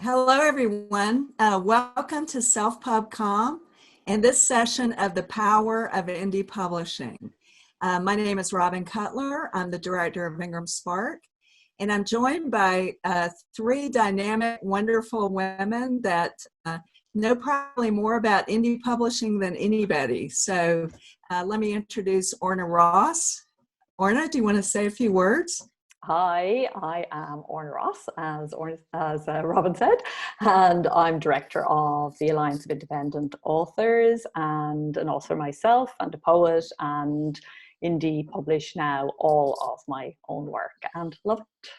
Hello, everyone. Welcome to Self-Pub.com and this session of The Power of Indie Publishing. My name is Robin Cutler. I'm the director of Ingram Spark, and I'm joined by three dynamic, wonderful women that know probably more about indie publishing than anybody. So let me introduce Orna Ross. Orna, do you want to say a few words? Hi, I am Orna Ross, as Robin said, and I'm director of the Alliance of Independent Authors and an author myself and a poet, and indie publish now all of my own work and love it.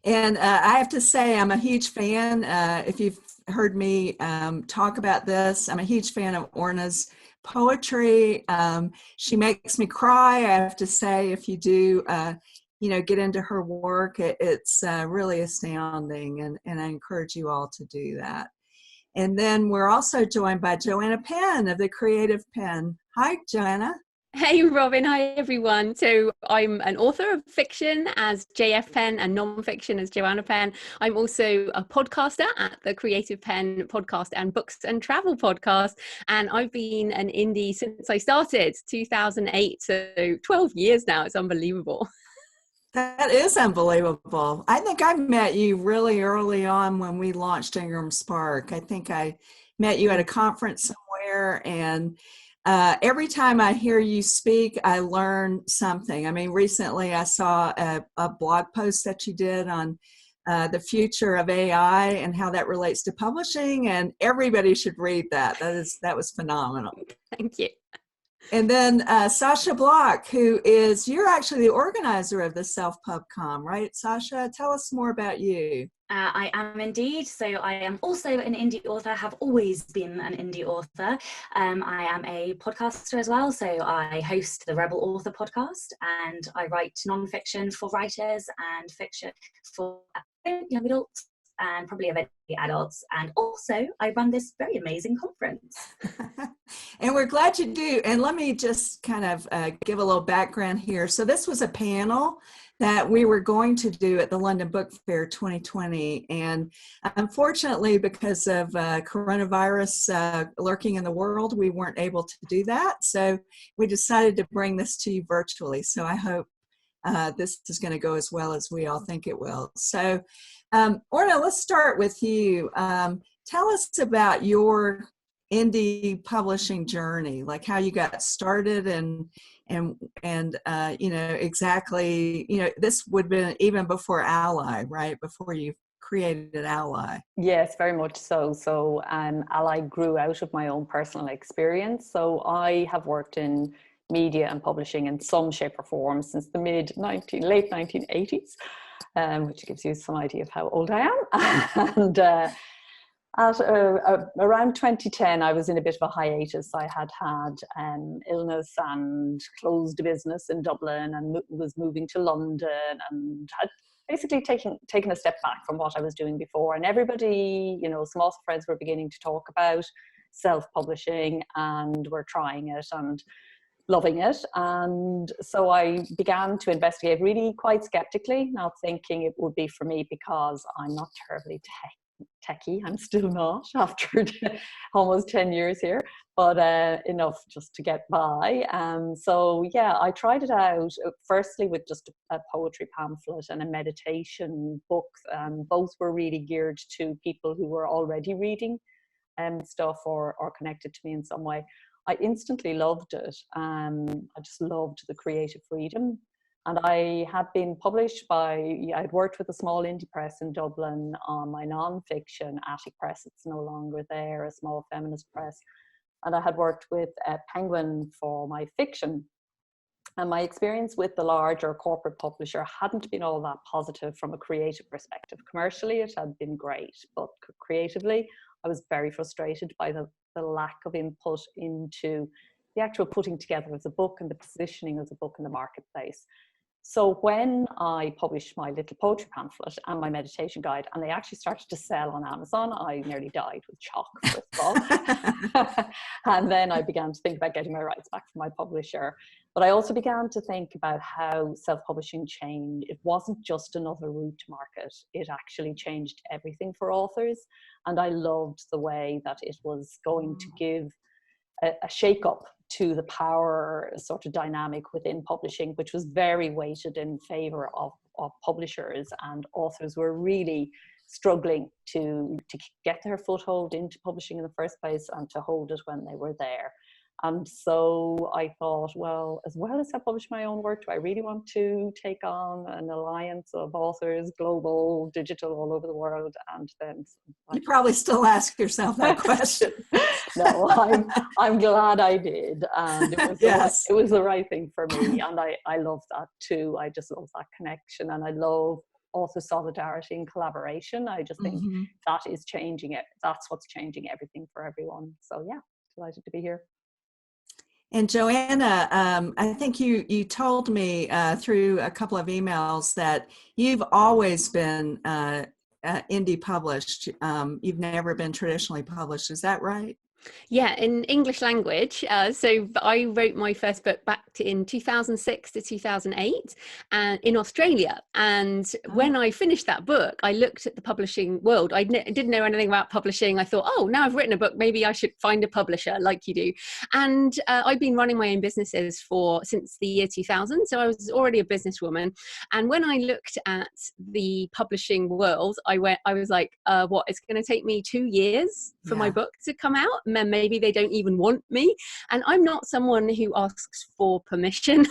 And I have to say, I'm a huge fan. If you've heard me talk about this, I'm a huge fan of Orna's poetry. She makes me cry, I have to say. If you do, get into her work, it's really astounding, and I encourage you all to do that. And then we're also joined by Joanna Penn of the Creative Pen. Hi, Joanna. Hey Robin, hi everyone. So I'm an author of fiction as JF Penn and non-fiction as Joanna Penn. I'm also a podcaster at the Creative Pen podcast and books and travel podcast. And I've been an indie since I started 2008, so 12 years now. It's unbelievable. That is unbelievable. I think I met you really early on when we launched Ingram Spark. I think I met you at a conference somewhere, and every time I hear you speak, I learn something. I mean, recently I saw a blog post that you did on the future of AI and how that relates to publishing, and everybody should read that. That was phenomenal. Thank you. And then Sasha Block, you're actually the organizer of the Self-Pub.com, right? Sasha, tell us more about you. I am indeed. So I am also an indie author, have always been an indie author. I am a podcaster as well. So I host the Rebel Author podcast, and I write nonfiction for writers and fiction for young adults and probably eventually adults. And also I run this very amazing conference. And we're glad you do. And let me just kind of give a little background here. So this was a panel that we were going to do at the London Book Fair 2020. And unfortunately, because of coronavirus lurking in the world, we weren't able to do that. So we decided to bring this to you virtually. So I hope this is going to go as well as we all think it will. So Orna, let's start with you. Tell us about your indie publishing journey, like how you got started and exactly, this would have been even before Ally, right? Before you created Ally. Yes, very much so. So Ally grew out of my own personal experience. So I have worked in media and publishing in some shape or form since the late 1980s. Which gives you some idea of how old I am. And at around 2010, I was in a bit of a hiatus. I had illness and closed a business in Dublin and was moving to London, and had basically taken a step back from what I was doing before. And everybody, some author friends were beginning to talk about self-publishing, and were trying it and loving it. And so I began to investigate really quite skeptically, not thinking it would be for me because I'm not terribly techie. I'm still not after almost 10 years here, but enough just to get by. So yeah, I tried it out firstly with just a poetry pamphlet and a meditation book. Both were really geared to people who were already reading stuff or connected to me in some way. I instantly loved it. I just loved the creative freedom. And I had been published I'd worked with a small indie press in Dublin on my non-fiction, Attic Press, it's no longer there, a small feminist press. And I had worked with Penguin for my fiction. And my experience with the larger corporate publisher hadn't been all that positive from a creative perspective. Commercially, it had been great, but creatively, I was very frustrated by the lack of input into the actual putting together of the book and the positioning of the book in the marketplace. So when I published my little poetry pamphlet and my meditation guide, and they actually started to sell on Amazon, I nearly died with shock, first of all. And then I began to think about getting my rights back from my publisher. But I also began to think about how self-publishing changed. It wasn't just another route to market. It actually changed everything for authors. And I loved the way that it was going to give a shake-up to the power sort of dynamic within publishing, which was very weighted in favor of publishers, and authors were really struggling to get their foothold into publishing in the first place and to hold it when they were there. And so I thought, well as I publish my own work, do I really want to take on an alliance of authors, global, digital, all over the world? And then you probably still ask yourself that question. No, I'm glad I did, and it was Yes. it was the right thing for me, and I love that too. I just love that connection, and I love also solidarity and collaboration. I just think that is changing it. That's what's changing everything for everyone. So yeah, delighted to be here. And Joanna, I think you told me through a couple of emails that you've always been indie published. You've never been traditionally published. Is that right? Yeah, in English language. So I wrote my first book back in 2006 to 2008 and in Australia. And when I finished that book, I looked at the publishing world. I didn't know anything about publishing. I thought, oh, now I've written a book, maybe I should find a publisher like you do. And I've been running my own businesses since the year 2000. So I was already a businesswoman. And when I looked at the publishing world, I was like, what, it's going to take me 2 years for my book to come out? And maybe they don't even want me. And I'm not someone who asks for permission.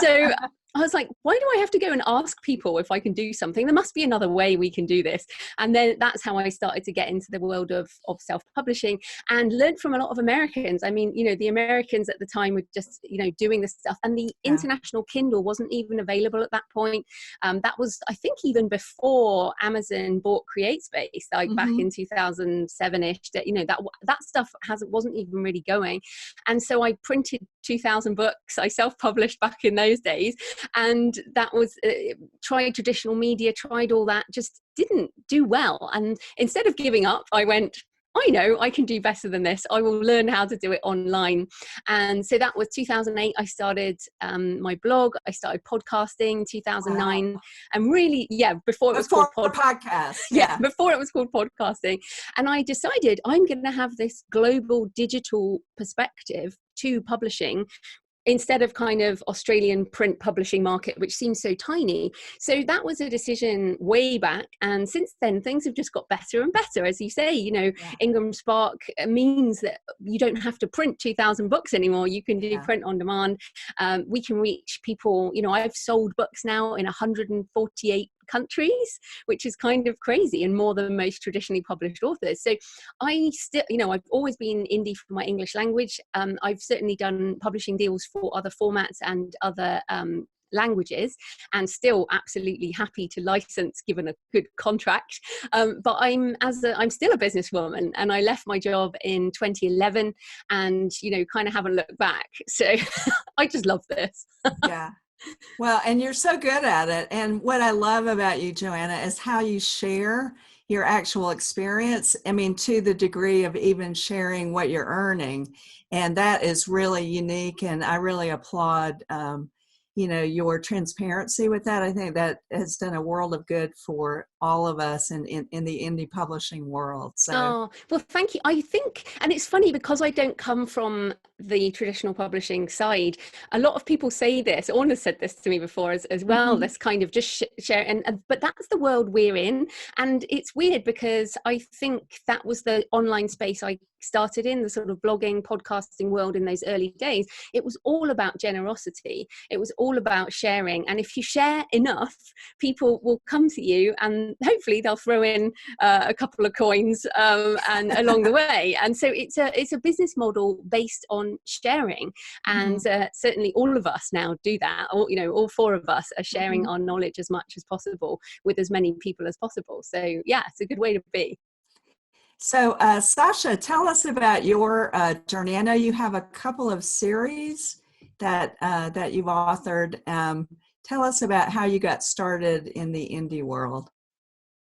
So I was like, why do I have to go and ask people if I can do something? There must be another way we can do this. And then that's how I started to get into the world of self-publishing and learned from a lot of Americans. I mean, the Americans at the time were just, doing this stuff. And the international Kindle wasn't even available at that point. That was, I think, even before Amazon bought CreateSpace, like back in 2007-ish, that stuff wasn't even really going. And so I printed 2,000 books. I self-published back in those days. And that was, tried traditional media, tried all that, just didn't do well. And instead of giving up, I went, I know I can do better than this. I will learn how to do it online. And so that was 2008. I started my blog. I started podcasting 2009. Wow. And really, before it was called podcast. Yeah, before it was called podcasting. And I decided I'm going to have this global digital perspective to publishing, instead of kind of Australian print publishing market, which seems so tiny. So that was a decision way back. And since then, things have just got better and better. As you say, Ingram Spark means that you don't have to print 2,000 books anymore. You can do print on demand. We can reach people. I've sold books now in 148 countries, which is kind of crazy and more than most traditionally published authors. So I still, I've always been indie for my English language. I've certainly done publishing deals for other formats and other languages, and still absolutely happy to license given a good contract. But I'm still a businesswoman, and I left my job in 2011 and, kind of haven't looked back. So I just love this. Yeah. Well, and you're so good at it. And what I love about you, Joanna, is how you share your actual experience. I mean, to the degree of even sharing what you're earning. And that is really unique. And I really applaud, your transparency with that. I think that has done a world of good for all of us in the indie publishing world. So, oh, well, thank you. I think, and it's funny because I don't come from the traditional publishing side. A lot of people say this. Orna said this to me before as well. This kind of just share, but that's the world we're in, and it's weird because I think that was the online space I started in, the sort of blogging, podcasting world in those early days. It was all about generosity. It was all about sharing, and if you share enough, people will come to you, and hopefully they'll throw in a couple of coins and along the way. And so it's a business model based on sharing, and certainly all of us now do that. All four of us are sharing our knowledge as much as possible with as many people as possible. So yeah, it's a good way to be. So Sasha, tell us about your journey. I know you have a couple of series that you've authored. Tell us about how you got started in the indie world.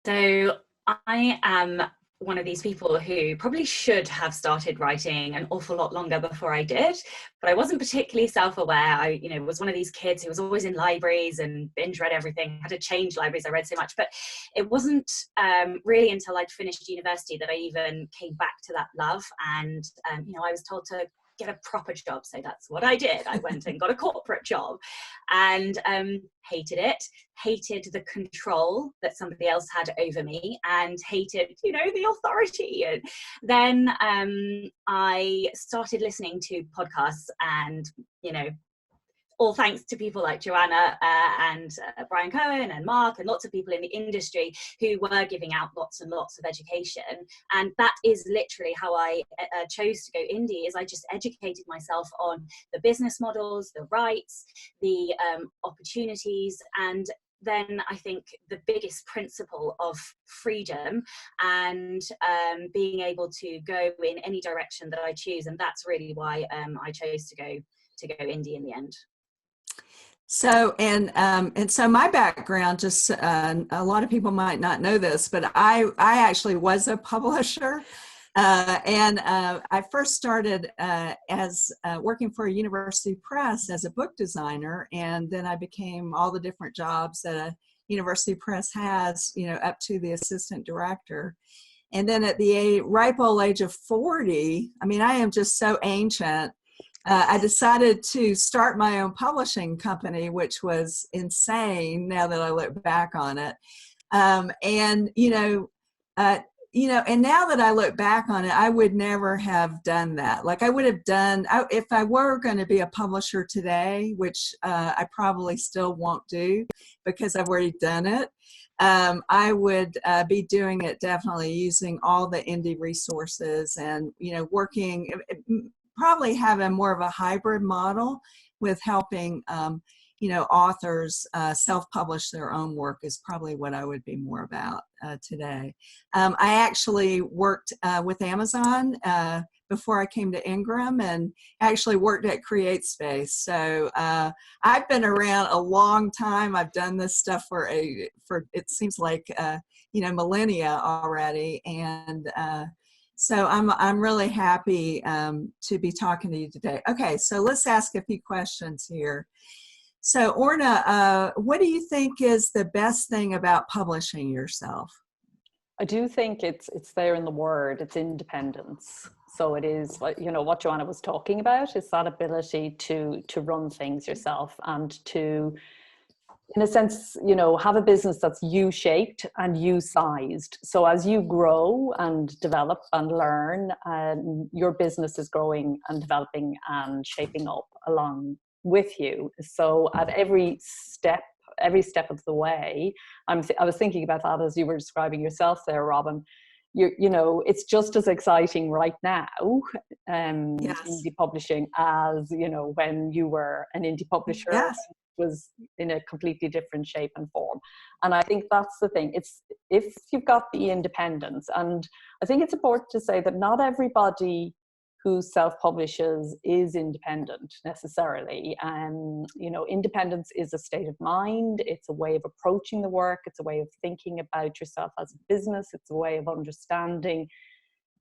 So I am one of these people who probably should have started writing an awful lot longer before I did, but I wasn't particularly self-aware. I, was one of these kids who was always in libraries and binge read everything. I had to change libraries. I read so much, but it wasn't really until I'd finished university that I even came back to that love. And, I was told to get a proper job. So that's what I did. I went and got a corporate job and hated it, hated the control that somebody else had over me, and hated, the authority. And then I started listening to podcasts and, all thanks to people like Joanna and Brian Cohen and Mark and lots of people in the industry who were giving out lots and lots of education. And that is literally how I chose to go indie, is I just educated myself on the business models, the rights, the opportunities, and then I think the biggest principle of freedom and being able to go in any direction that I choose. And that's really why I chose to go indie in the end. So, and so my background, just a lot of people might not know this, but I actually was a publisher. And I first started as working for a university press as a book designer, and then I became all the different jobs that a university press has, up to the assistant director. And then at the ripe old age of 40, I mean, I am just so ancient. I decided to start my own publishing company, which was insane now that I look back on it. And now that I look back on it, I would never have done that. Like I would have done, if I were going to be a publisher today, which I probably still won't do because I've already done it, I would be doing it definitely using all the indie resources and, working, probably having more of a hybrid model with helping, authors self-publish their own work is probably what I would be more about today. I actually worked with Amazon before I came to Ingram, and actually worked at CreateSpace. So I've been around a long time. I've done this stuff for it seems like millennia already, and so I'm really happy to be talking to you today. Okay, so let's ask a few questions here. So Orna, what do you think is the best thing about publishing yourself? I do think it's there in the word, it's independence. So it is, what Joanna was talking about, is that ability to run things yourself and to, in a sense, have a business that's you-shaped and you-sized. So as you grow and develop and learn, your business is growing and developing and shaping up along with you. So at every step of the way, I was thinking about that as you were describing yourself there, Robin. It's just as exciting right now, Yes. indie publishing, as when you were an indie publisher. Yes. Was in a completely different shape and form. And I think that's the thing. It's if you've got the independence, and I think it's important to say that not everybody who self-publishes is independent necessarily. Independence is a state of mind. It's a way of approaching the work. It's a way of thinking about yourself as a business. It's a way of understanding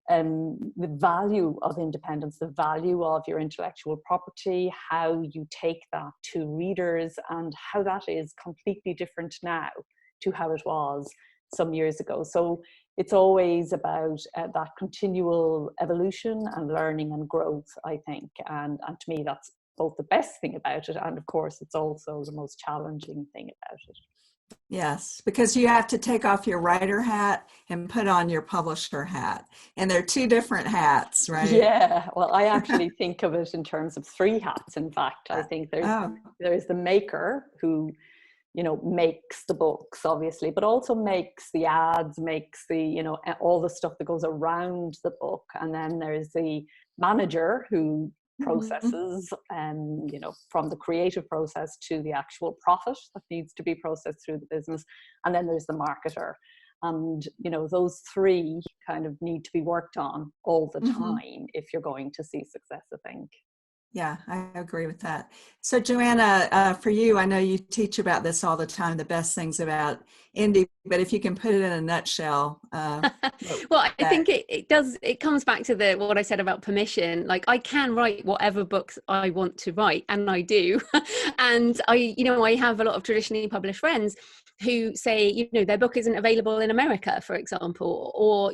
the value of independence, the value of your intellectual property, how you take that to readers, and how that is completely different now to how it was some years ago. So it's always about that continual evolution and learning and growth, I think. And to me, that's both the best thing about it, and of course, it's also the most challenging thing about it. Yes, because you have to take off your writer hat and put on your publisher hat. And they're two different hats, right? Yeah, well, I actually think of it in terms of three hats, in fact. I think there's the maker who, makes the books, obviously, but also makes the ads, makes the, all the stuff that goes around the book. And then there's the manager who processes from the creative process to the actual profit that needs to be processed through the business. And then there's the marketer. And those three kind of need to be worked on all the time if you're going to see success, I think. Yeah, I agree with that. So, Joanna, for you, I know you teach about this all the time, the best things about indie, but if you can put it in a nutshell, Well, I that. think it comes back to what I said about permission. Like, I can write whatever books I want to write, and I do. And I have a lot of traditionally published friends who say, their book isn't available in America, for example, or,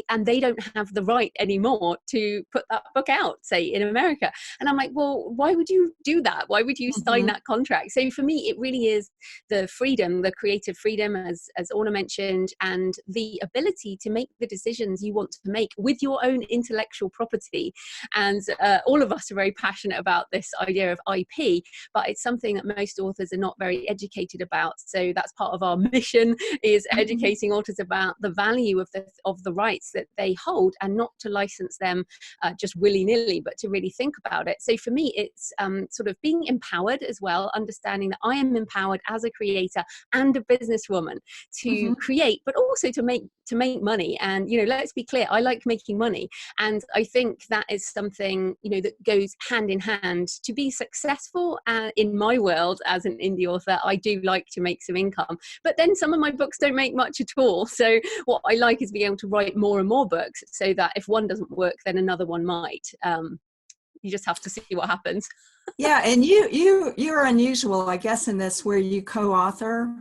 and they don't have the right anymore to put that book out, say, in America. And I'm like, well, why would you do that? Why would you sign that contract? So for me, it really is the freedom, the creative freedom, as Orna mentioned, and the ability to make the decisions you want to make with your own intellectual property. And all of us are very passionate about this idea of IP, but it's something that most authors are not very educated about. So that's part of our mission, is educating authors about the value of the rights that they hold, and not to license them just willy-nilly, but to really think about it. So for me, it's sort of being empowered as well, understanding that I am empowered as a creator and a businesswoman to create, but also to make money. And let's be clear, I like making money, and I think that is something that goes hand in hand. To be successful in my world as an indie author, I do like to make some income, but then some of my books don't make much at all. So what I like is being able to write more and more books, so that if one doesn't work, then another one might. You just have to see what happens. Yeah, and you're unusual, I guess, in this, where you co-author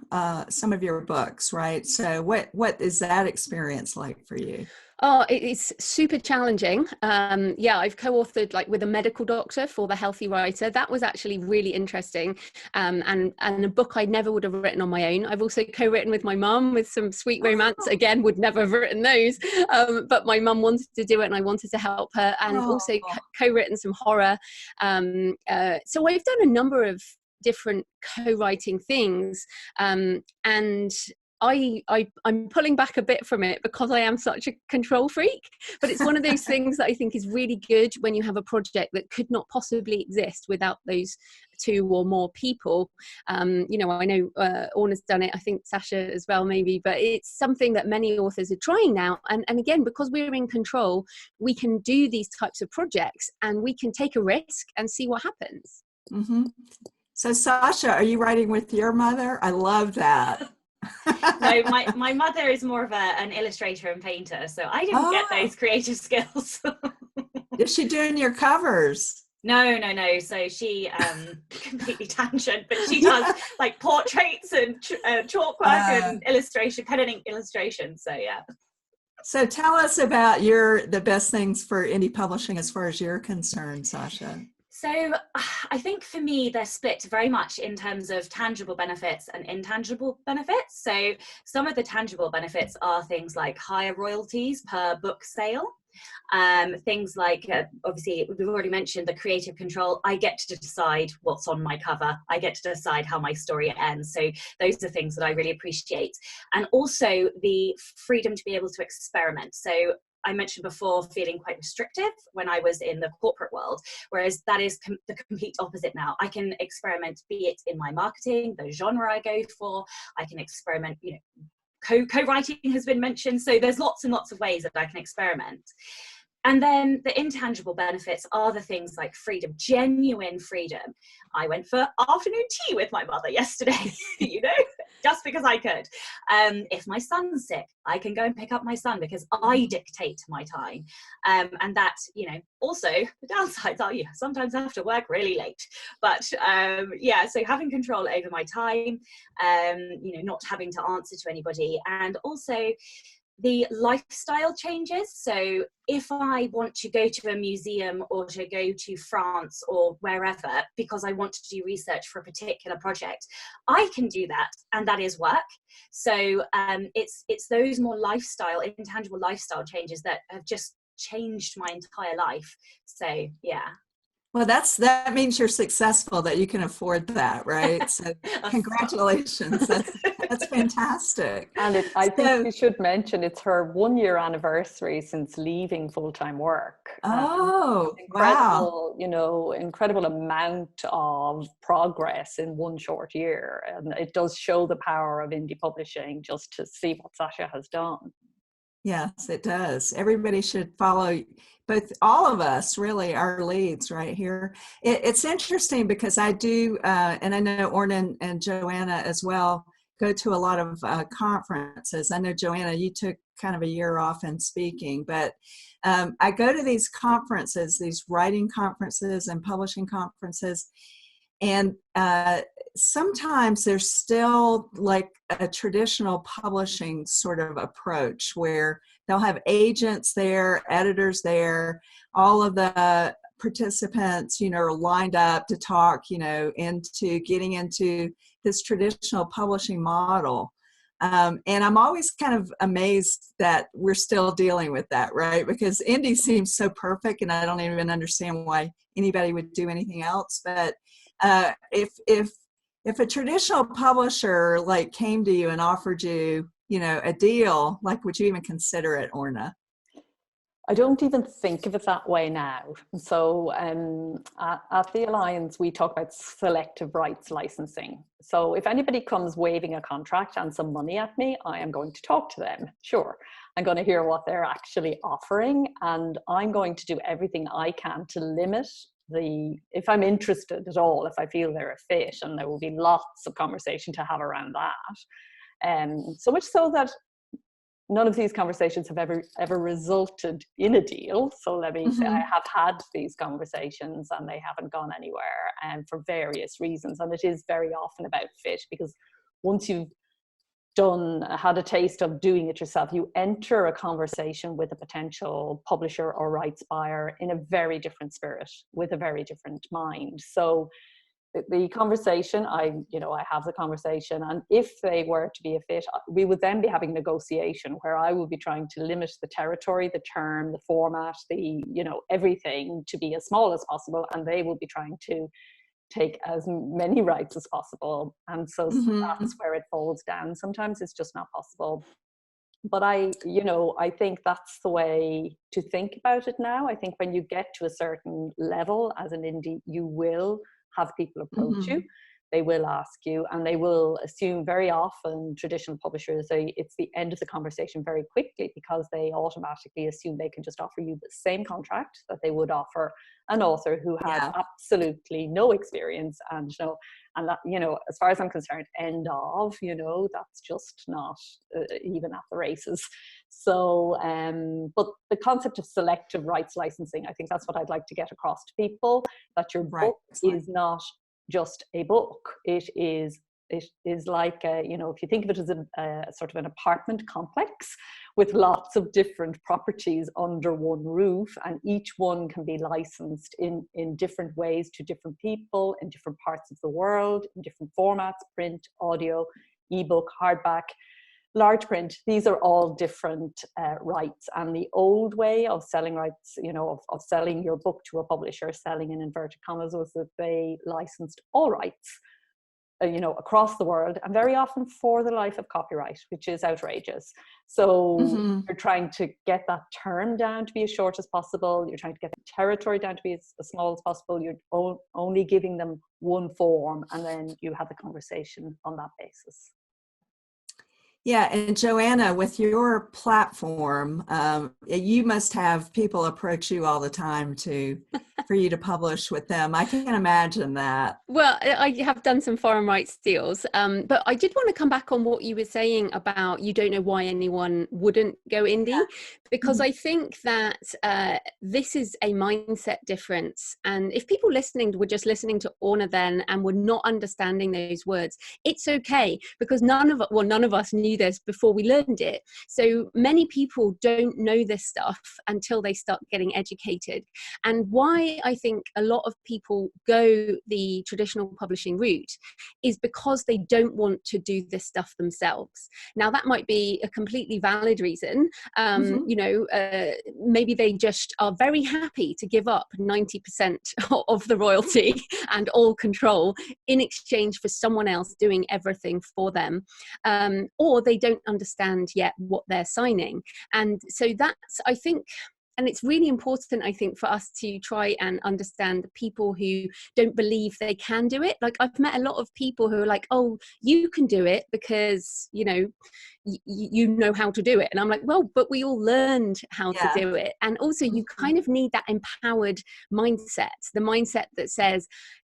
some of your books, right? So what is that experience like for you? Oh, it's super challenging. I've co-authored with a medical doctor for The Healthy Writer. That was actually really interesting, and a book I never would have written on my own. I've also co-written with my mum, with some sweet romance. Again, would never have written those, but my mum wanted to do it, and I wanted to help her. And also co-written some horror. So I've done a number of different co-writing things, and I'm pulling back a bit from it because I am such a control freak, but it's one of those things that I think is really good when you have a project that could not possibly exist without those two or more people. I know Orna's done it, I think Sasha as well maybe, but it's something that many authors are trying now. And again, because we're in control, we can do these types of projects, and we can take a risk and see what happens. So Sasha, are you writing with your mother? I love that. No, my mother is more of an illustrator and painter, so I didn't get those creative skills. Is she doing your covers? No. So she completely tangent, but she does portraits and chalk work and illustration, pen and ink illustration. So yeah. So tell us about the best things for indie publishing as far as you're concerned, Sasha. So I think for me, they're split very much in terms of tangible benefits and intangible benefits. So some of the tangible benefits are things like higher royalties per book sale. Things like, obviously, we've already mentioned the creative control. I get to decide what's on my cover. I get to decide how my story ends. So those are things that I really appreciate. And also the freedom to be able to experiment. So I mentioned before feeling quite restrictive when I was in the corporate world, whereas that is the complete opposite now. I can experiment, be it in my marketing, the genre I go for. I can experiment, co-writing has been mentioned. So there's lots and lots of ways that I can experiment. And then the intangible benefits are the things like freedom, genuine freedom. I went for afternoon tea with my mother yesterday, just because I could. If my son's sick, I can go and pick up my son because I dictate my time. And that, also the downsides are you sometimes have to work really late. But so having control over my time, not having to answer to anybody, and also the lifestyle changes. So if I want to go to a museum or to go to France or wherever because I want to do research for a particular project, I can do that, and that is work. So it's those more intangible lifestyle changes that have just changed my entire life. So yeah. Well, that means you're successful, that you can afford that, right? So congratulations. That's fantastic. And I think we should mention it's her 1-year anniversary since leaving full-time work. Oh, incredible, wow. Incredible amount of progress in one short year. And it does show the power of indie publishing, just to see what Sasha has done. Yes, it does. Everybody should follow both, all of us, really, our leads right here. It's interesting because I do, and I know Orna and Joanna as well, go to a lot of conferences. I know, Joanna, you took kind of a year off in speaking, but I go to these conferences, these writing conferences and publishing conferences, and sometimes there's still like a traditional publishing sort of approach where they'll have agents there, editors there, all of the participants, are lined up to talk, into getting into this traditional publishing model. And I'm always kind of amazed that we're still dealing with that, right? Because indie seems so perfect, and I don't even understand why anybody would do anything else. But if a traditional publisher like came to you and offered you, a deal, like, would you even consider it, Orna? I don't even think of it that way now. So at the Alliance, we talk about selective rights licensing. So if anybody comes waving a contract and some money at me, I am going to talk to them. Sure, I'm going to hear what they're actually offering, and I'm going to do everything I can to limit if I'm interested at all, if I feel they're a fit, and there will be lots of conversation to have around that. So much so that none of these conversations have ever resulted in a deal. So let me say, I have had these conversations and they haven't gone anywhere, and for various reasons. And it is very often about fit, because once you've had a taste of doing it yourself, you enter a conversation with a potential publisher or rights buyer in a very different spirit, with a very different mind. So the conversation, I have the conversation, and if they were to be a fit, we would then be having negotiation where I would be trying to limit the territory, the term, the format, everything to be as small as possible, and they would be trying to take as many rights as possible. And so that's where it falls down. Sometimes it's just not possible. But I think that's the way to think about it now. I think when you get to a certain level as an indie, you will have people approach you. They will ask you, and they will assume, very often traditional publishers, it's the end of the conversation very quickly, because they automatically assume they can just offer you the same contract that they would offer an author who has absolutely no experience, and that, as far as I'm concerned, end of, that's just not even at the races. So but the concept of selective rights licensing, I think that's what I'd like to get across to people, that your book is not just a book. It is like if you think of it as a sort of an apartment complex with lots of different properties under one roof, and each one can be licensed in different ways to different people in different parts of the world, in different formats: print, audio, ebook, hardback, large print. These are all different rights. And the old way of selling rights, of selling your book to a publisher, selling in inverted commas, was that they licensed all rights, across the world, and very often for the life of copyright, which is outrageous. So you're trying to get that term down to be as short as possible. You're trying to get the territory down to be as small as possible. You're only giving them one form, and then you have the conversation on that basis. Yeah, and Joanna, with your platform, you must have people approach you all the time for you to publish with them. I can't imagine that. Well, I have done some foreign rights deals, but I did want to come back on what you were saying about you don't know why anyone wouldn't go indie, because I think that this is a mindset difference. And if people listening were just listening to Orna then and were not understanding those words, it's okay, because none of us knew this before we learned it. So many people don't know this stuff until they start getting educated. And why I think a lot of people go the traditional publishing route is because they don't want to do this stuff themselves. Now, that might be a completely valid reason. Maybe they just are very happy to give up 90% of the royalty and all control in exchange for someone else doing everything for them. Or they don't understand yet what they're signing. And so that's, I think, and it's really important, I think, for us to try and understand the people who don't believe they can do it. Like, I've met a lot of people who are like, oh, you can do it because, you know, you know how to do it. And I'm like, well, but we all learned how to do it. And also you kind of need that empowered mindset, the mindset that says,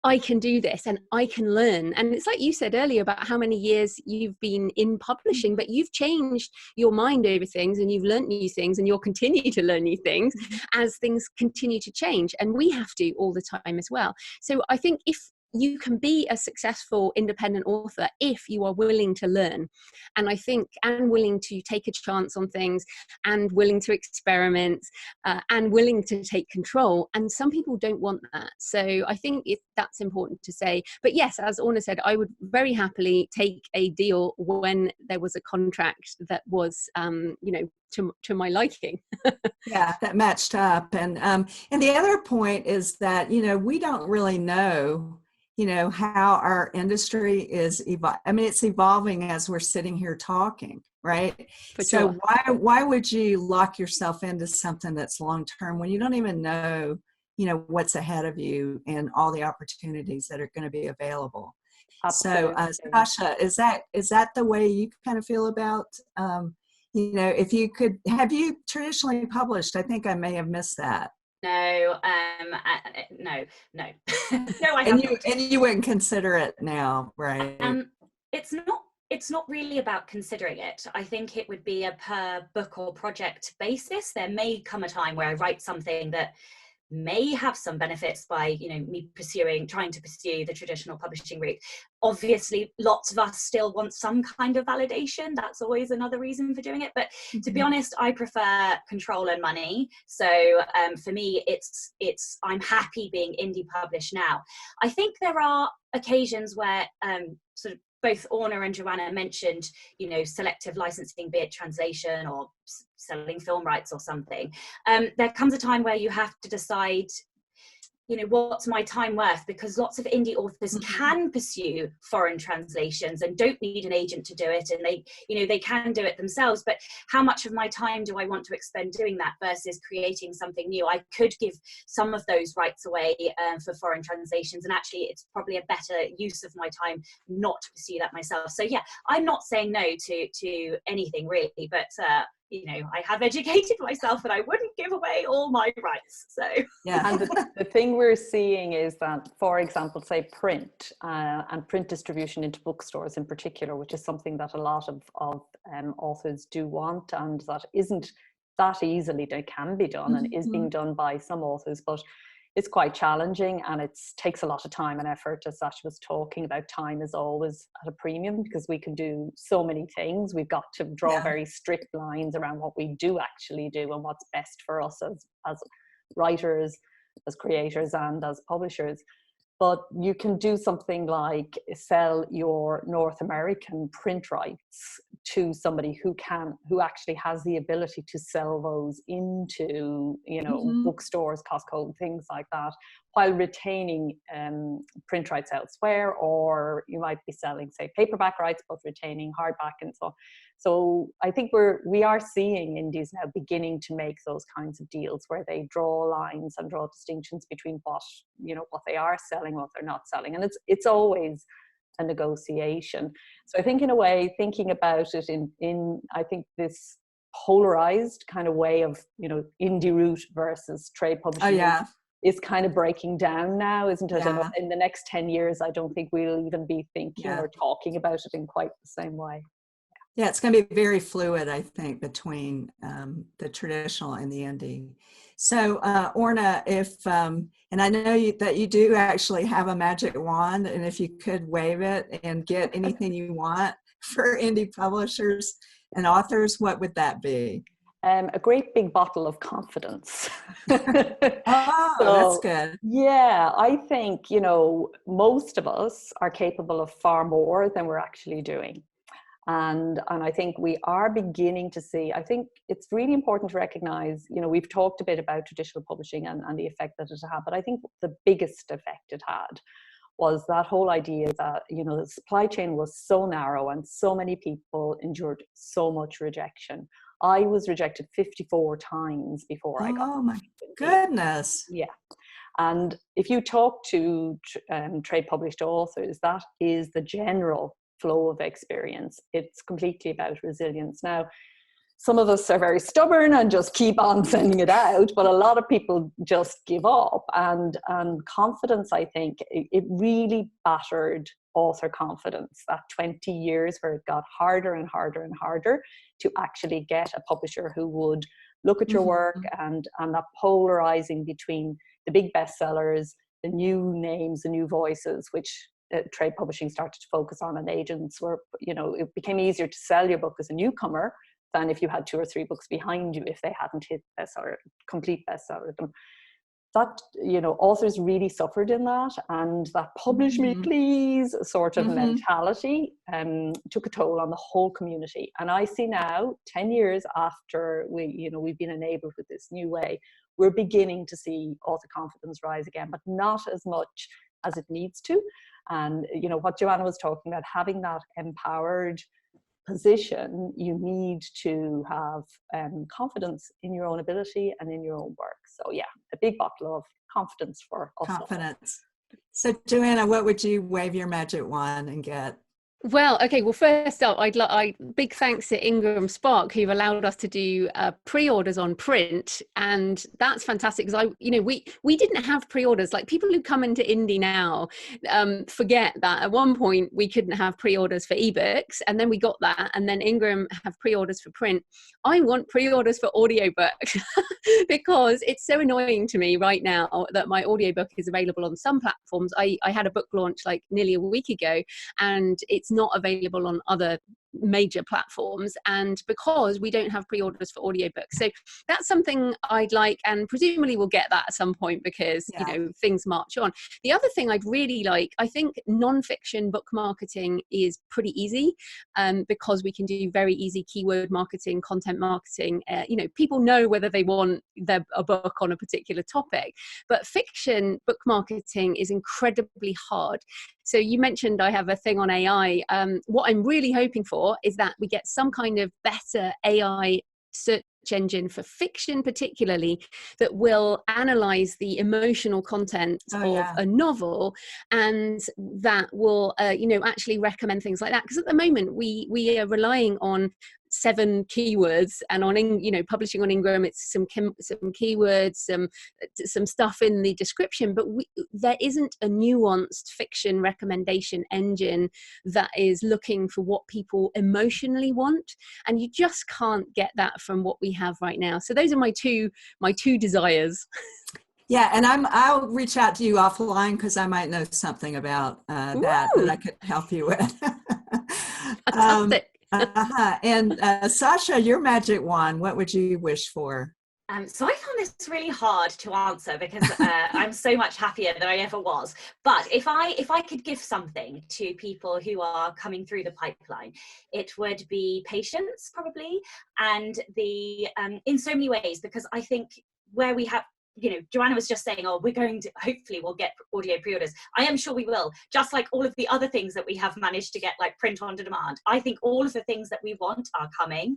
I can do this and I can learn. And it's like you said earlier about how many years you've been in publishing, but you've changed your mind over things and you've learned new things, and you'll continue to learn new things as things continue to change. And we have to all the time as well. So I think if you can be a successful independent author if you are willing to learn, and I think, and willing to take a chance on things, and willing to experiment, and willing to take control. And some people don't want that. So I think that's important to say. But yes, as Orna said, I would very happily take a deal when there was a contract that was, you know, to my liking. Yeah, that matched up. And the other point is that, you know, we don't really know, you know, how our industry is it's evolving as we're sitting here talking, right? For so sure. why would you lock yourself into something that's long term when you don't even know, you know, what's ahead of you and all the opportunities that are going to be available? Absolutely. So Sasha, is that the way you kind of feel about you know, if you could, have you traditionally published? I think I may have missed that. No, no, no, no. I and have you wouldn't consider it now, right? It's not really about considering it. I think it would be a per book or project basis. There may come a time where I write something that may have some benefits by, you know, me trying to pursue the traditional publishing route. Obviously, lots of us still want some kind of validation. That's always another reason for doing it. But to be honest, I prefer control and money. So for me, I'm happy being indie published now. I think there are occasions where sort of both Orna and Joanna mentioned, you know, selective licensing, be it translation or selling film rights or something. There comes a time where you have to decide, you know, what's my time worth? Because lots of indie authors can pursue foreign translations and don't need an agent to do it, and they, you know, they can do it themselves. But how much of my time do I want to expend doing that versus creating something new? I could give some of those rights away for foreign translations, and actually it's probably a better use of my time not to pursue that myself. So yeah, I'm not saying no to anything really, but you know, I have educated myself and I wouldn't give away all my rights. So yeah. And the thing we're seeing is that, for example, say print and print distribution into bookstores in particular, which is something that a lot of authors do want, and that isn't that easily, they can be done and is being done by some authors, but it's quite challenging, and it takes a lot of time and effort. As Sasha was talking about, time is always at a premium because we can do so many things. We've got to draw very strict lines around what we do actually do and what's best for us as writers, as creators, and as publishers. But you can do something like sell your North American print rights to somebody who actually has the ability to sell those into, you know, bookstores, Costco, things like that, while retaining print rights elsewhere. Or you might be selling, say, paperback rights, but retaining hardback and so on. So I think we are seeing indies now beginning to make those kinds of deals where they draw lines and draw distinctions between what they are selling, what they're not selling, and it's always a negotiation. So I think, in a way, thinking about it in I think this polarized kind of way of, you know, indie route versus trade publishing is kind of breaking down now, isn't it? And in the next 10 years, I don't think we'll even be thinking or talking about it in quite the same way. Yeah, it's going to be very fluid, I think, between the traditional and the indie. So, Orna, if and I know that you do actually have a magic wand, and if you could wave it and get anything you want for indie publishers and authors, what would that be? A great big bottle of confidence. Oh, So, that's good. Yeah, I think, you know, most of us are capable of far more than we're actually doing. And I think we are beginning to see, I think it's really important to recognize, you know, we've talked a bit about traditional publishing and the effect that it had, but I think the biggest effect it had was that whole idea that, you know, the supply chain was so narrow and so many people endured so much rejection. I was rejected 54 times before I got. Oh my goodness. Yeah. And if you talk to trade published authors, that is the general flow of experience. It's completely about resilience. Now, some of us are very stubborn and just keep on sending it out, but a lot of people just give up. And confidence, I think, it really battered author confidence, that 20 years where it got harder and harder and harder to actually get a publisher who would look at your work, and that polarizing between the big bestsellers, the new names, the new voices, which trade publishing started to focus on, and agents were, it became easier to sell your book as a newcomer than if you had 2 or 3 books behind you if they hadn't hit bestseller, complete bestseller. That, authors really suffered in that, and that publish me please sort of mentality took a toll on the whole community. And I see now, 10 years after we've been enabled with this new way, we're beginning to see author confidence rise again, but not as much as it needs to. And what Joanna was talking about, having that empowered position, you need to have confidence in your own ability and in your own work. So yeah, a big bottle of confidence for us. Confidence. So Joanna, what would you wave your magic wand and get? Well, okay. Well, first up, big thanks to Ingram Spark, who've allowed us to do pre-orders on print, and that's fantastic because we didn't have pre-orders. Like, people who come into indie now forget that at one point we couldn't have pre-orders for ebooks, and then we got that, and then Ingram have pre-orders for print. I want pre-orders for audiobooks because it's so annoying to me right now that my audiobook is available on some platforms. I had a book launch like nearly a week ago, and it's not available on other major platforms, and because we don't have pre-orders for audiobooks. So that's something I'd like, and presumably we'll get that at some point because things march on. The other thing I'd really like, I think non-fiction book marketing is pretty easy because we can do very easy keyword marketing, content marketing. People know whether they want a book on a particular topic, but fiction book marketing is incredibly hard. So you mentioned I have a thing on AI. What I'm really hoping for is that we get some kind of better AI search engine for fiction, particularly, that will analyze the emotional content of a novel, and that will actually recommend things like that. Because at the moment we are relying on 7 keywords, and on publishing on Ingram, it's some keywords, some stuff in the description, but there isn't a nuanced fiction recommendation engine that is looking for what people emotionally want, and you just can't get that from what we have right now. So those are my two desires. Yeah, and I'll reach out to you offline because I might know something about that I could help you with. And Sasha, your magic wand, what would you wish for? So I found this really hard to answer because I'm so much happier than I ever was. But if I could give something to people who are coming through the pipeline, it would be patience, probably, and in so many ways, because I think where we have, Joanna was just saying, hopefully we'll get audio pre-orders. I am sure we will, just like all of the other things that we have managed to get, like print on demand. I think all of the things that we want are coming.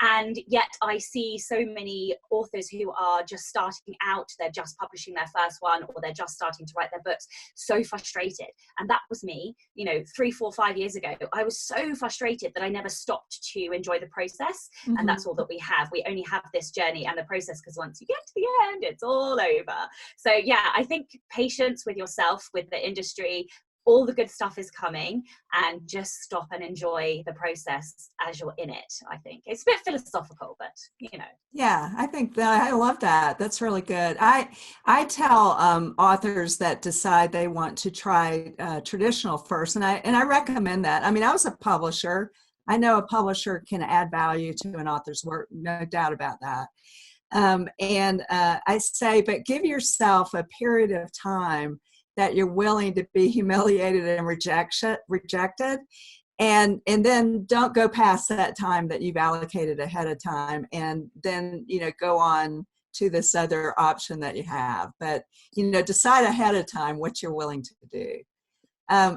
And yet I see so many authors who are just starting out, they're just publishing their first one, or they're just starting to write their books, so frustrated. And that was me, 3, 4, 5 years ago. I was so frustrated that I never stopped to enjoy the process. And that's all that we have. We only have this journey and the process, because once you get to the end, it's all over. So yeah, I think patience with yourself, with the industry, all the good stuff is coming, and just stop and enjoy the process as you're in it. I think it's a bit philosophical, but Yeah, I think that I love that. That's really good. I tell authors that decide they want to try traditional first, and I recommend that. I mean, I was a publisher. I know a publisher can add value to an author's work, no doubt about that. I say, but give yourself a period of time that you're willing to be humiliated and rejected. And then don't go past that time that you've allocated ahead of time, and then, go on to this other option that you have. But, decide ahead of time what you're willing to do.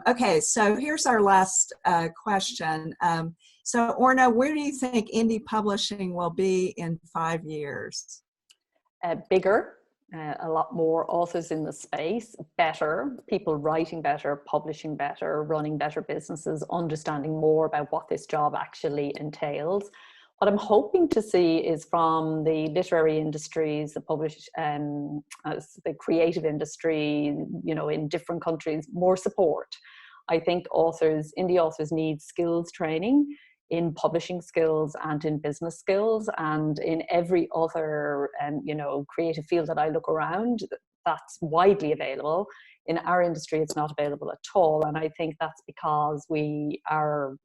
Okay, so here's our last question. So Orna, where do you think indie publishing will be in 5 years? Bigger, a lot more authors in the space, better, people writing better, publishing better, running better businesses, understanding more about what this job actually entails. What I'm hoping to see is from the literary industries, the creative industry, in different countries, more support. I think indie authors need skills training in publishing skills and in business skills, and in every other creative field that I look around, that's widely available. In our industry, it's not available at all, and I think that's because our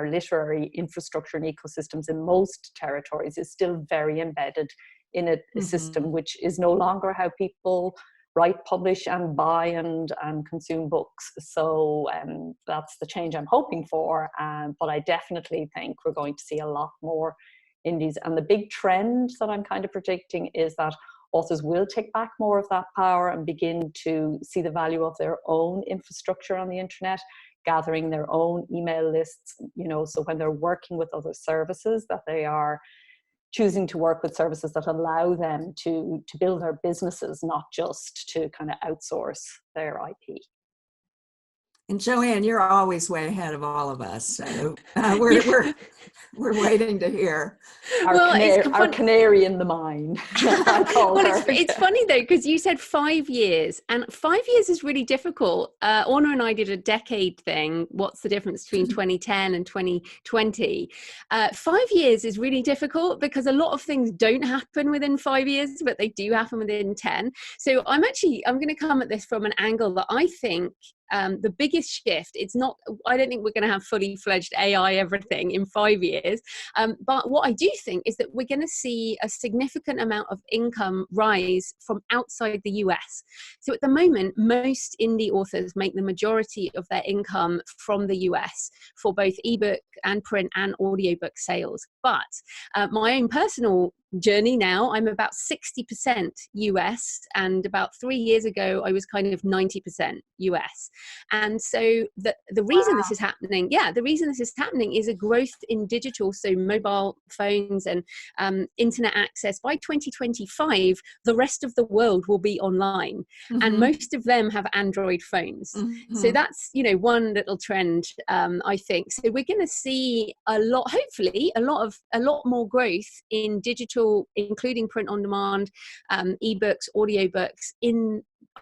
literary infrastructure and ecosystems in most territories is still very embedded in a system which is no longer how people write, publish, and buy and consume books. So that's the change I'm hoping for. But I definitely think we're going to see a lot more indies. And the big trend that I'm kind of predicting is that authors will take back more of that power and begin to see the value of their own infrastructure on the internet, gathering their own email lists, so when they're working with other services, that they are choosing to work with services that allow them to build their businesses, not just to kind of outsource their IP. And Joanne, you're always way ahead of all of us, so we're waiting to hear. Our canary in the mine. It's funny though, because you said 5 years, and 5 years is really difficult. Orna and I did a decade thing. What's the difference between 2010 and 2020? 5 years is really difficult because a lot of things don't happen within 5 years, but they do happen within 10. So I'm going to come at this from an angle that I think the biggest shift, I don't think we're going to have fully fledged AI everything in 5 years. But what I do think is that we're going to see a significant amount of income rise from outside the US. So at the moment, most indie authors make the majority of their income from the US for both ebook and print and audiobook sales. But my own personal journey now, I'm about 60% US, and about 3 years ago I was kind of 90% US. And so the reason this is happening, the reason this is happening is a growth in digital, so mobile phones and internet access. By 2025, the rest of the world will be online, and most of them have Android phones. So that's one little trend, I think. So we're going to see hopefully a lot more growth in digital, including print on demand, ebooks, audiobooks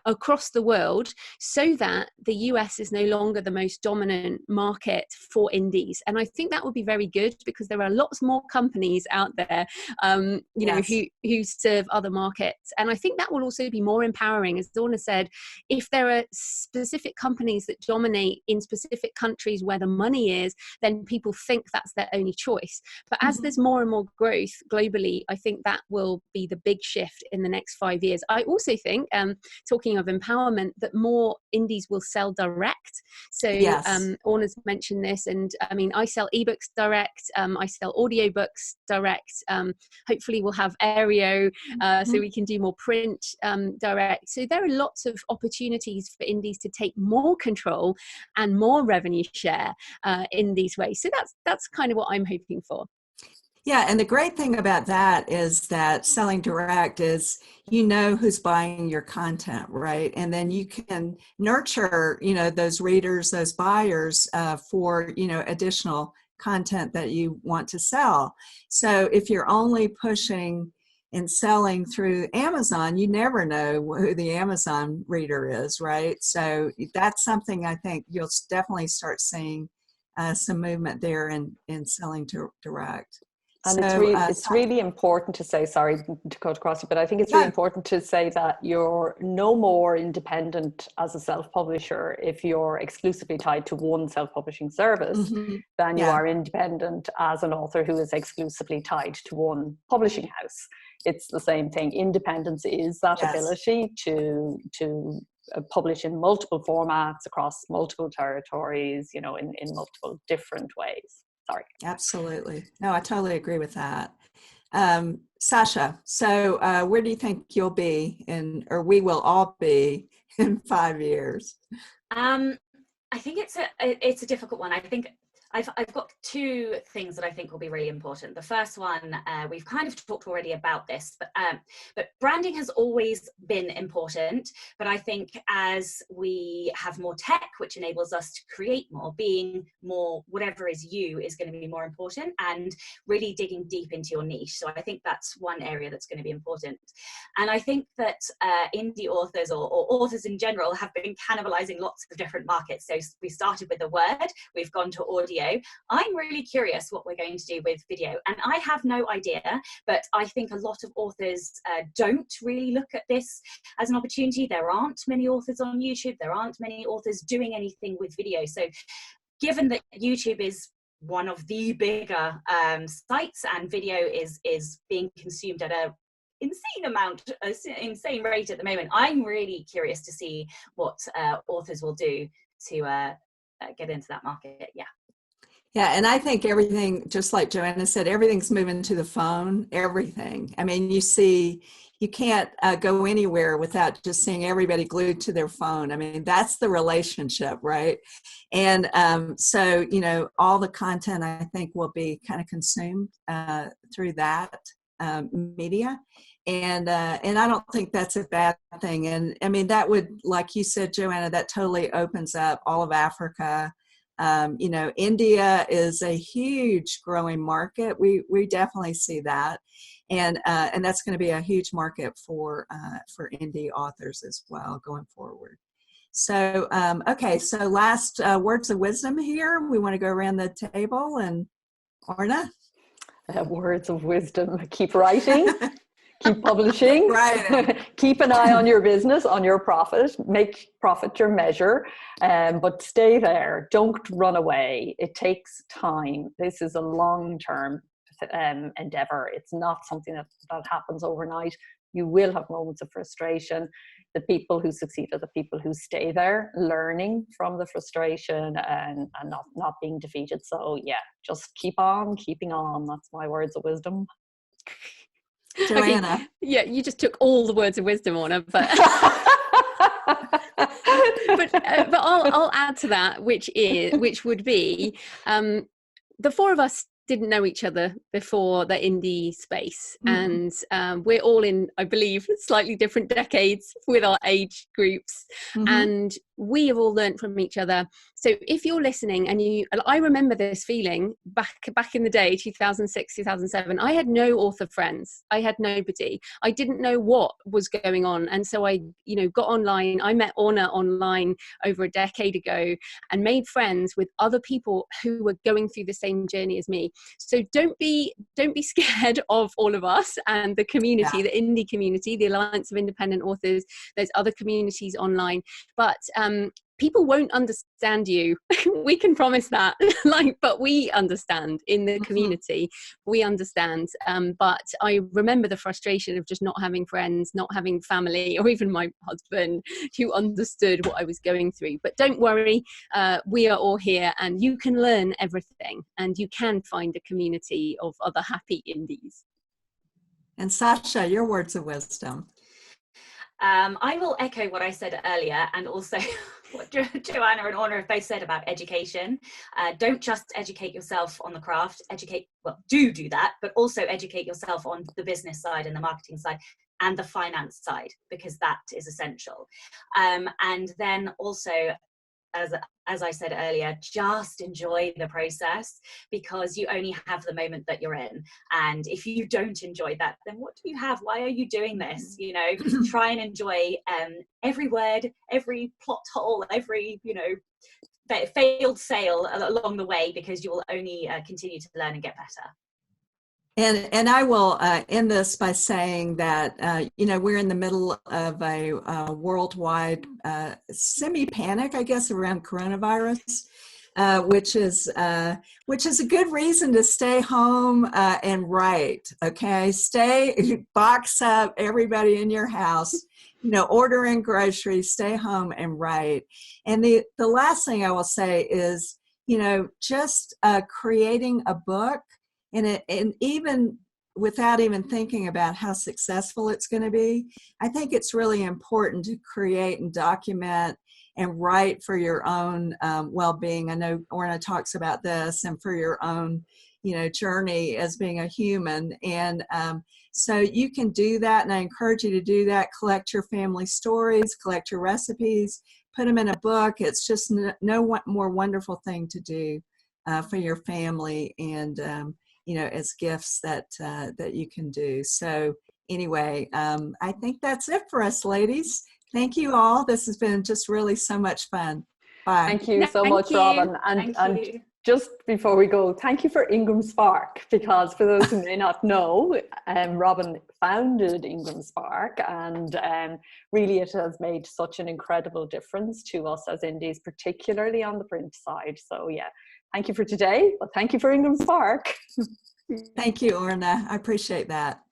across the world, so that the US is no longer the most dominant market for indies. And I think that would be very good, because there are lots more companies out there, who serve other markets. And I think that will also be more empowering. As Donna said, if there are specific companies that dominate in specific countries where the money is, then people think that's their only choice. But as there's more and more growth globally, I think that will be the big shift in the next 5 years. I also think, talking of empowerment, that more indies will sell direct. So Orna's mentioned this, and I mean, I sell ebooks direct, I sell audiobooks direct. Hopefully we'll have Aereo, so we can do more print direct. So there are lots of opportunities for indies to take more control and more revenue share in these ways. So that's kind of what I'm hoping for. Yeah, and the great thing about that is that selling direct is who's buying your content, right? And then you can nurture, those readers, those buyers for, additional content that you want to sell. So if you're only pushing and selling through Amazon, you never know who the Amazon reader is, right? So that's something I think you'll definitely start seeing some movement there in selling direct. And it's really important to say, sorry to cut across you, but I think it's really important to say that you're no more independent as a self-publisher if you're exclusively tied to one self-publishing service than you are independent as an author who is exclusively tied to one publishing house. It's the same thing. Independence is that ability to publish in multiple formats across multiple territories, in multiple different ways. Sorry. Absolutely. No, I totally agree with that. Sasha, so where do you think you'll be or we will all be in 5 years? I think it's a difficult one. I think I've got two things that I think will be really important. The first one, we've kind of talked already about this, but branding has always been important. But I think as we have more tech, which enables us to create more, being more whatever is you is going to be more important, and really digging deep into your niche. So I think that's one area that's going to be important. And I think that indie authors or authors in general have been cannibalizing lots of different markets. So we started with a word, we've gone to audio. I'm really curious what we're going to do with video, and I have no idea, but I think a lot of authors don't really look at this as an opportunity. There aren't many authors on YouTube, there aren't many authors doing anything with video. So given that YouTube is one of the bigger sites, and video is being consumed at a insane rate at the moment, I'm really curious to see what authors will do to get into that market. Yeah, and I think everything, just like Joanna said, everything's moving to the phone, everything. I mean, you can't go anywhere without just seeing everybody glued to their phone. I mean, that's the relationship, right? And so, all the content, I think, will be kind of consumed through that media. And I don't think that's a bad thing. And I mean, that would, like you said, Joanna, that totally opens up all of Africa. India is a huge growing market. We definitely see that, and that's going to be a huge market for indie authors as well going forward. So okay, so last words of wisdom here. We want to go around the table, and Orna. Words of wisdom: keep writing. Keep publishing, right. Keep an eye on your business, on your profit, make profit your measure, but stay there. Don't run away. It takes time. This is a long-term endeavor. It's not something that happens overnight. You will have moments of frustration. The people who succeed are the people who stay there, learning from the frustration and not being defeated. So yeah, just keep on keeping on. That's my words of wisdom. Joanna. Okay. Yeah, you just took all the words of wisdom on her, but but I'll add to that, which would be the four of us didn't know each other before the indie space, and we're all in, I believe, slightly different decades with our age groups, and we have all learned from each other. So if you're listening, and I remember this feeling back in the day, 2006, 2007, I had no author friends. I had nobody. I didn't know what was going on. And so I, got online. I met Orna online over a decade ago and made friends with other people who were going through the same journey as me. So don't be scared of all of us and the community, the indie community, the Alliance of Independent Authors. There's other communities online, but people won't understand you. We can promise that. But we understand in the community. We understand. But I remember the frustration of just not having friends, not having family, or even my husband who understood what I was going through. But don't worry, we are all here, and you can learn everything, and you can find a community of other happy indies. And Sasha, your words of wisdom. I will echo what I said earlier, and also what Joanna and Orna have both said about education. Don't just educate yourself on the craft, do that, but also educate yourself on the business side and the marketing side and the finance side, because that is essential. And then also, as I said earlier, just enjoy the process, because you only have the moment that you're in. And if you don't enjoy that, then what do you have? Why are you doing this? Try and enjoy every word, every plot hole, every, failed sale along the way, because you will only continue to learn and get better. And I will end this by saying that, we're in the middle of a worldwide semi-panic, I guess, around coronavirus, which is a good reason to stay home and write, okay? Box up everybody in your house, order in groceries, stay home and write. And the last thing I will say is, just creating a book, and even without even thinking about how successful it's going to be, I think it's really important to create and document and write for your own well-being. I know Orna talks about this, and for your own, journey as being a human. And so you can do that, and I encourage you to do that. Collect your family stories, collect your recipes, put them in a book. It's just no more wonderful thing to do for your family, and as gifts that you can do. So anyway, I think that's it for us, ladies. Thank you all. This has been just really so much fun. Bye. Thank you so Thank much, you. Robin. Thank And you. just before we go, thank you for Ingram Spark, because for those who may not know, Robin founded Ingram Spark, and really it has made such an incredible difference to us as indies, particularly on the print side. So yeah, thank you for today, but thank you for Ingram Spark. Thank you, Orna. I appreciate that.